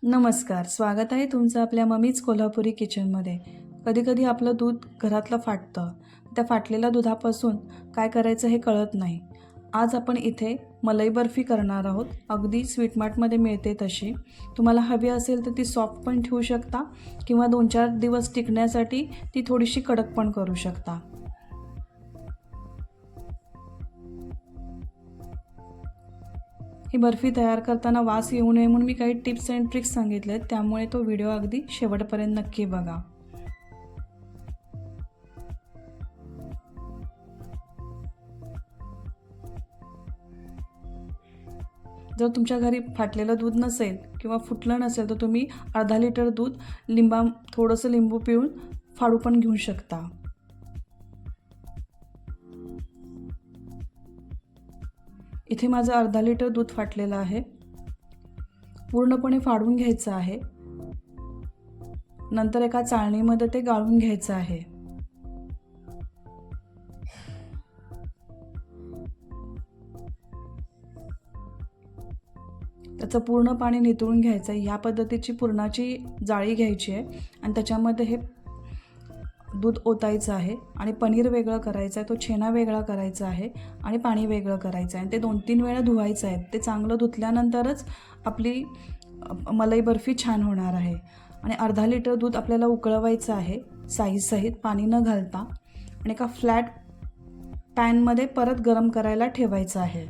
नमस्कार. स्वागत आहे तुमचं आपल्या मम्मीज कोल्हापुरी किचनमध्ये. कधी-कधी आपलं दूध घरातलं फाटतं. त्या फाटलेल्या दुधापासून काय करायचं हे कळत नाही. आज आपण इथे मलाई बर्फी करणार आहोत. अगदी स्वीटमार्टमध्ये मिळते तशी. तुम्हाला हवी असेल तर ती सॉफ्ट पण ठेवू शकता किंवा 2-4 दिवस टिकण्यासाठी ती थोडीशी कडक पण करू शकता. ही बर्फी तयार करताना वास येऊ नये म्हणून मी काही टिप्स अँड ट्रिक्स सांगितले आहेत, त्यामुळे तो व्हिडिओ अगदी शेवटपर्यंत नक्की बघा. जर तुमच्या घरी फाटलेलं दूध नसेल किंवा फुटलं नसेल तर तुम्ही अर्धा लिटर दूध थोडंसं लिंबू पिळून फाडू पण घेऊ शकता. इथे माझं अर्धा लिटर दूध फाटलेलं आहे. पूर्णपणे फाडून घ्यायचं आहे. नंतर एका चाळणीमध्ये ते गाळून घ्यायचं आहे. त्याचं पूर्ण पाणी निथळून घ्यायचं आहे. ह्या पद्धतीची पुरणाची जाळी घ्यायची आहे आणि त्याच्यामध्ये हे दूध ओतायचं आहे आणि पनीर वेगळं करायचं आहे, तो छेना वेगळा करायचा आहे आणि पाणी वेगळं करायचं आहे आणि ते 2-3 वेळा धुवायचं आहे. ते चांगलं धुतल्यानंतरच आपली मलाई बर्फी छान होणार आहे. आणि अर्धा लिटर दूध आपल्याला उकळवायचं आहे साईसहित, पाणी न घालता, आणि एका फ्लॅट पॅनमध्ये परत गरम करायला ठेवायचा आहे.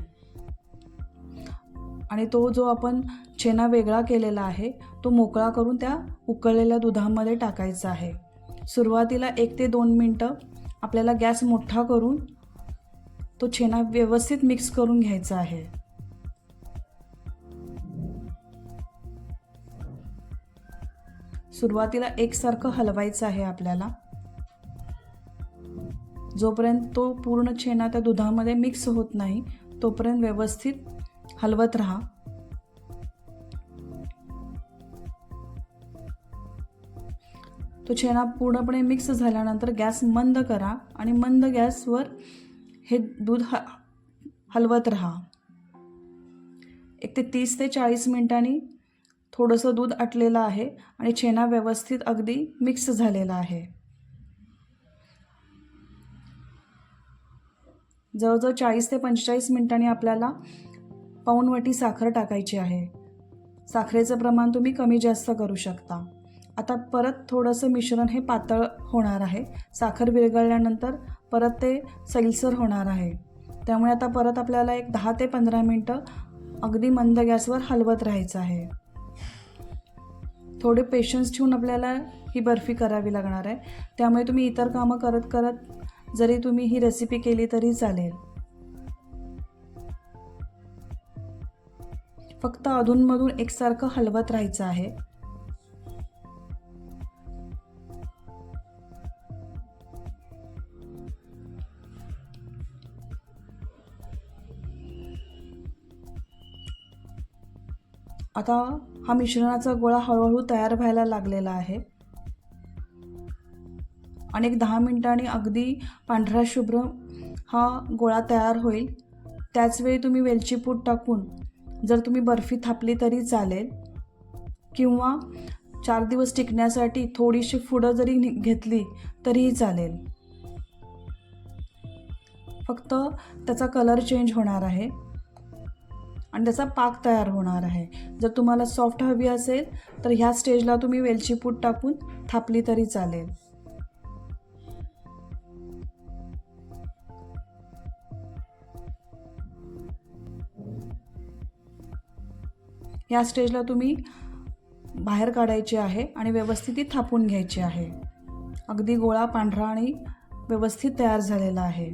आणि तो जो आपण छेना वेगळा केलेला आहे तो मोकळा करून त्या उकळलेल्या दुधामध्ये टाकायचा आहे. सुरुवातीला 1 ते 2 मिनटं आपल्याला गॅस मोठा करून तो छेना व्यवस्थित मिक्स करून घ्यायचा आहे. सुरुवातीला एकसारखं हलवायचं आहे आपल्याला, जोपर्यंत तो पूर्ण छेना त्या दुधामध्ये मिक्स होत नाही तोपर्यंत व्यवस्थित हलवत राहा. तो छेना पूर्णपणे मिक्स झाल्यानंतर गॅस मंद करा आणि मंद गॅसवर हे दूध हलवत राहा. 1 ते 30 ते 40 मिनिटांनी थोडंसं दूध आटलेलं आहे आणि छेना व्यवस्थित अगदी मिक्स झालेला आहे. जवळजवळ 40 ते 45 मिनिटांनी आपल्याला पाऊण वाटी साखर टाकायची आहे. साखरेचं प्रमाण तुम्ही कमी जास्त करू शकता. आता परत थोडंसं मिश्रण हे पातळ होणार आहे. साखर विरघळल्यानंतर परत ते सैलसर होणार आहे. त्यामुळे आता परत आपल्याला एक 10 ते 15 मिनटं अगदी मंद गॅसवर हलवत राहायचं आहे. थोडे पेशन्स ठेवून आपल्याला ही बर्फी करावी लागणार आहे. त्यामुळे तुम्ही इतर कामं करत करत जरी तुम्ही ही रेसिपी केली तरी चालेल. फक्त अधूनमधून एकसारखं हलवत राहायचं आहे. आता हा मिश्रणाचा गोळा हळूहळू तयार व्हायला लागलेला आहे आणि एक 10 मिनिटांनी अगदी पांढरा शुभ्र हा गोळा तयार होईल. त्याचवेळी तुम्ही वेलची पूड टाकून जर तुम्ही बर्फी थापली तरी चालेल किंवा 4 दिवस टिकण्यासाठी थोडीशी फुडं जरी घेतली तरीही चालेल. फक्त त्याचा कलर चेंज होणार आहे आणि त्याचा पाक तयार होणार आहे. जर तुम्हाला सॉफ्ट हवी असेल तर ह्या स्टेजला तुम्ही वेलची पूड टाकून थापली तरी चालेल. या स्टेजला तुम्ही बाहेर काढायची आहे आणि व्यवस्थित ती थापून घ्यायची आहे. अगदी गोळा पांढरा आणि व्यवस्थित तयार झालेला आहे.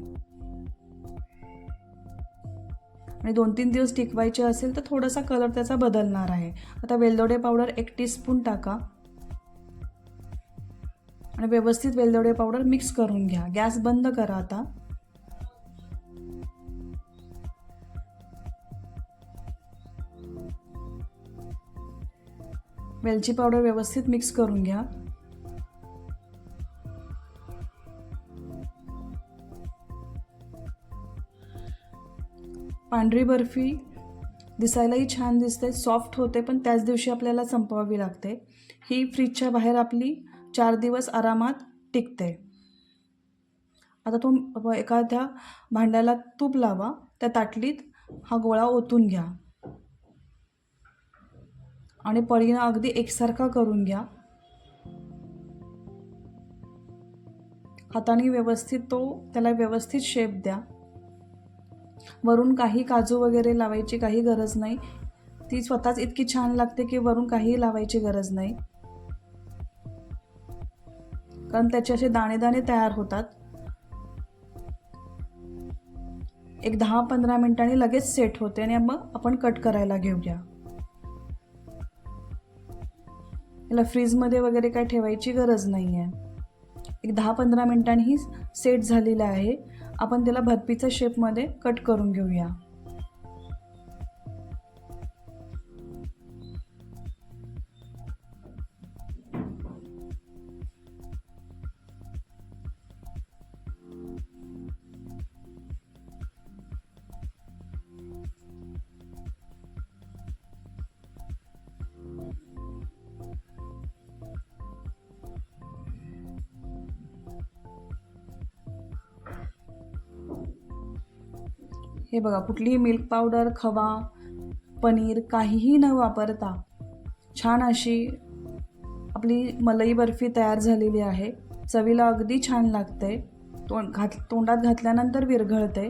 आणि 2-3 दिवस टिकवायचे असेल तर थोडासा कलर त्याचा बदलणार आहे. आता वेलदोडे पावडर 1 टीस्पून टाका आणि व्यवस्थित वेलदोडे पावडर मिक्स करून घ्या. गॅस बंद करा. आता वेलची पावडर व्यवस्थित मिक्स करून घ्या. पांढरी बर्फी दिसायलाही छान दिसते, सॉफ्ट होते, पण त्याच दिवशी आपल्याला संपवावी लागते. ही फ्रीजच्या बाहेर आपली 4 दिवस आरामात टिकते. आता एखाद्या भांड्याला तूप लावा, त्या ताटलीत हा गोळा ओतून घ्या आणि पळीनं अगदी एकसारखा करून घ्या. हाताने व्यवस्थित त्याला व्यवस्थित शेप द्या. वरून काही काजू वगैरे लावायची काही गरज नाही. ती स्वतःच इतकी छान लागते की वरून काही लावायची गरज नाही, कारण त्याचे असे दाणे दाणे तयार होतात. एक 10-15 मिनिटांनी लगेच सेट होते आणि मग आपण कट करायला घेऊया. याला फ्रीजमध्ये वगैरे काय ठेवायची गरज नाही आहे. एक 10-15 मिनिटांनी सेट झालेलं आहे. आपण त्याला बर्फीच्या शेपमध्ये कट करून घेऊया. हे बघा, कुठलीही मिल्क पावडर, खवा, पनीर काहीही न वापरता छान अशी आपली मलाई बर्फी तयार झालेली आहे. चवीला अगदी छान लागते, तोंडात घातल्यानंतर विरघळते.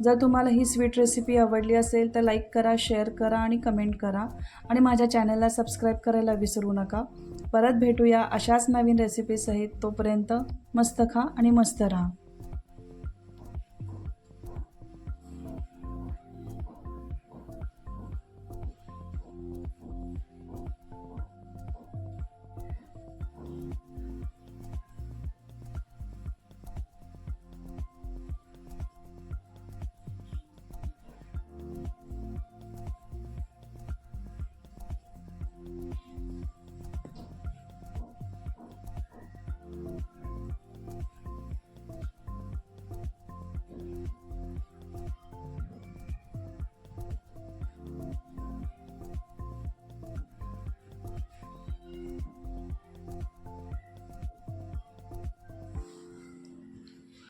जर तुम्हाला ही स्वीट रेसिपी आवडली असेल तर लाईक करा, शेअर करा आणि कमेंट करा आणि माझ्या चॅनलला सबस्क्राईब करायला विसरू नका. परत भेटूया अशाच नवीन रेसिपीसहित. तोपर्यंत मस्त खा आणि मस्त राहा.